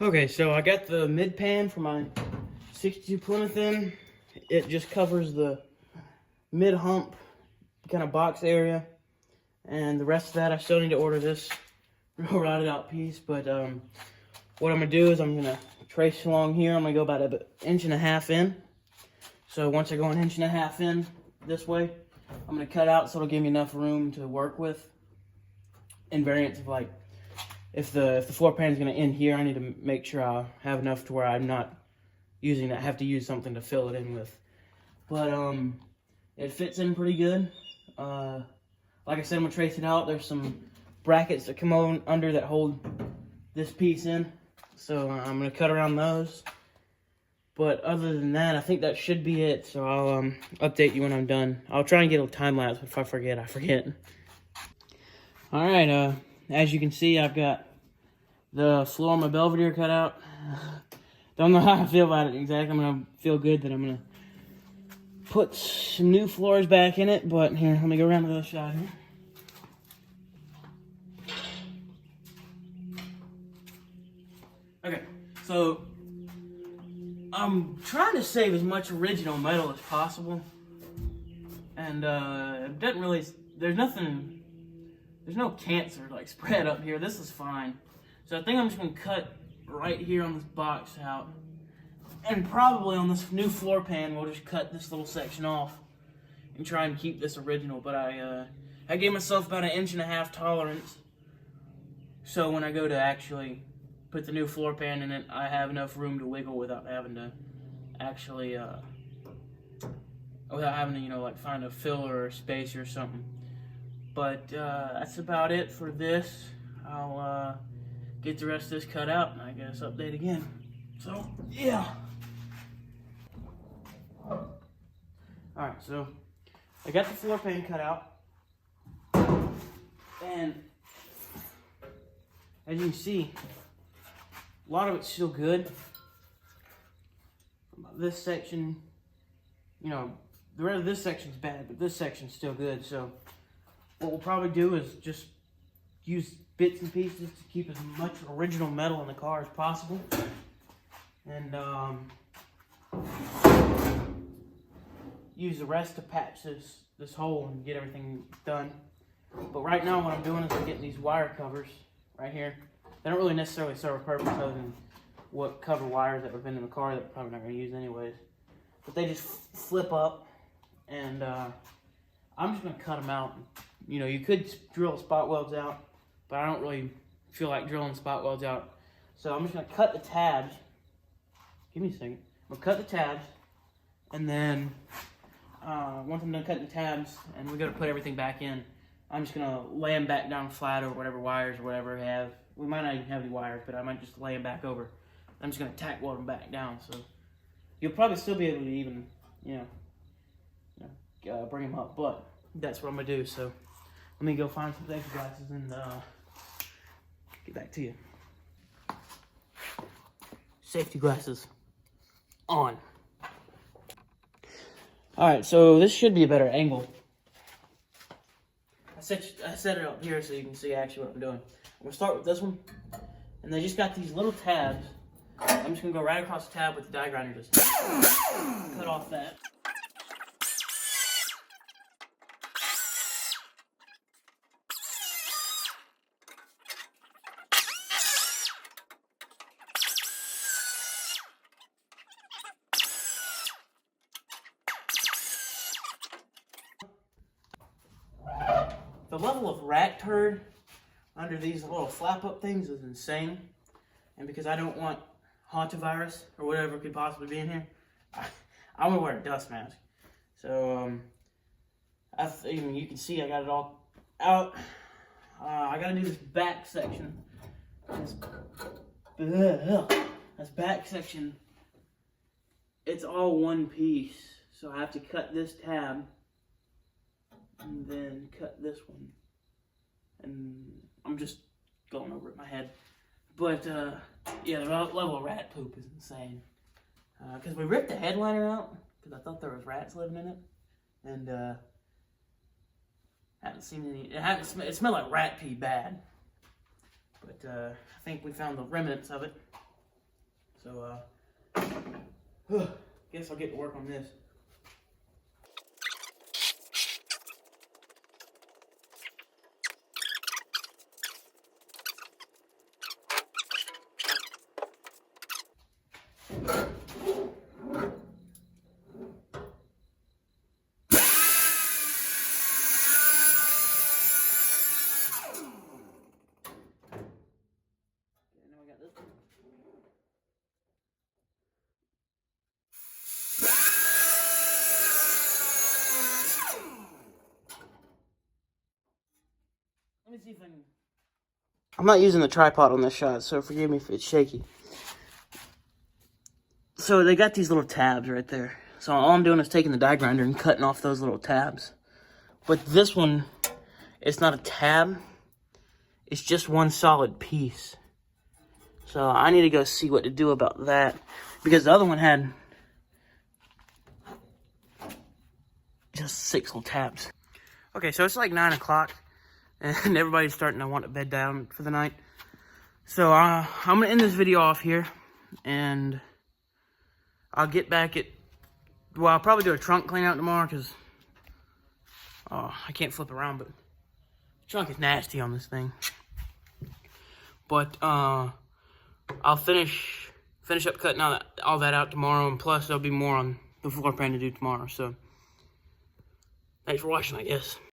Okay, so I got the mid pan for my 62 Plymouth in. It just covers the mid hump kind of box area, and the rest of that I still need to order this real rotted out piece. But what I'm gonna do is I'm gonna trace along here. I'm gonna go about an inch and a half in. So once I go an inch and a half in this way, I'm gonna cut out so it'll give me enough room to work with. In variants of like, if the floor pan is going to end here, I need to make sure I have enough to where I'm not using that. I have to use something to fill it in with. But it fits in pretty good. Like I said, I'm gonna trace it out. There's some brackets that come on under that hold this piece in, so I'm gonna cut around those. But other than that, I think that should be it. So I'll update you when I'm done. I'll try and get a time lapse, but if I forget, I forget. All right, as you can see, I've got the floor on my Belvedere cut out. Don't know how I feel about it exactly. I'm gonna feel good that I'm gonna put some new floors back in it, but here, let me go around to the other side here. Okay, so I'm trying to save as much original metal as possible, and it doesn't really, there's no cancer like spread up here. This is fine. So I think I'm just gonna cut right here on this box out, and probably on this new floor pan we'll just cut this little section off and try and keep this original. But I gave myself about 1.5 inch tolerance, so when I go to actually put the new floor pan in it, I have enough room to wiggle without having to actually you know, like find a filler or a space or something. But that's about it for this. I'll get the rest of this cut out and I guess update again. So, yeah. Alright, so I got the floor pan cut out. And as you can see, a lot of it's still good. This section, you know, the rest of this section's bad, but this section's still good. So what we'll probably do is just use bits and pieces to keep as much original metal in the car as possible, and use the rest to patch this hole and get everything done. But right now what I'm doing is I'm getting these wire covers right here. They don't really necessarily serve a purpose other than what cover wires that have been in the car that we're probably not going to use anyways. But they just flip up, and I'm just going to cut them out. You know, you could drill spot welds out, but I don't really feel like drilling spot welds out. So I'm just going to cut the tabs. Give me a second. I'm going to cut the tabs, and then once I'm done cutting the tabs and we're going to put everything back in, I'm just going to lay them back down flat over whatever wires or whatever I have. We might not even have any wires, but I might just lay them back over. I'm just going to tack weld them back down. So you'll probably still be able to even, bring them up, but that's what I'm going to do. So let me go find some safety glasses and get back to you. Safety glasses on. Alright, so this should be a better angle. I set it up here so you can see actually what I'm doing. I'm going to start with this one, and they just got these little tabs. I'm just going to go right across the tab with the die grinder, just cut off that. The level of rat turd under these little flap up things is insane. And because I don't want hantavirus or whatever could possibly be in here, I'm gonna wear a dust mask. So you can see I got it all out. I gotta do this back section. This back section, it's all one piece. So I have to cut this tab and then cut this one. And I'm just going over it in my head. But yeah, the level of rat poop is insane. Because we ripped the headliner out because I thought there was rats living in it, and haven't seen any. It smelled like rat pee bad. But I think we found the remnants of it. So, guess I'll get to work on this. Let me see if I can... I'm not using the tripod on this shot, so forgive me if it's shaky. So they got these little tabs right there. So all I'm doing is taking the die grinder and cutting off those little tabs. But this one, it's not a tab. It's just one solid piece. So I need to go see what to do about that. Because the other one had just 6 little tabs. Okay, so it's like 9 o'clock. And everybody's starting to want to bed down for the night. So I'm going to end this video off here. And I'll get back at... Well, I'll probably do a trunk clean out tomorrow because... I can't flip around, but... The trunk is nasty on this thing. But, I'll finish up cutting all that out tomorrow. And plus, there'll be more on the floor plan to do tomorrow. So, thanks for watching, I guess.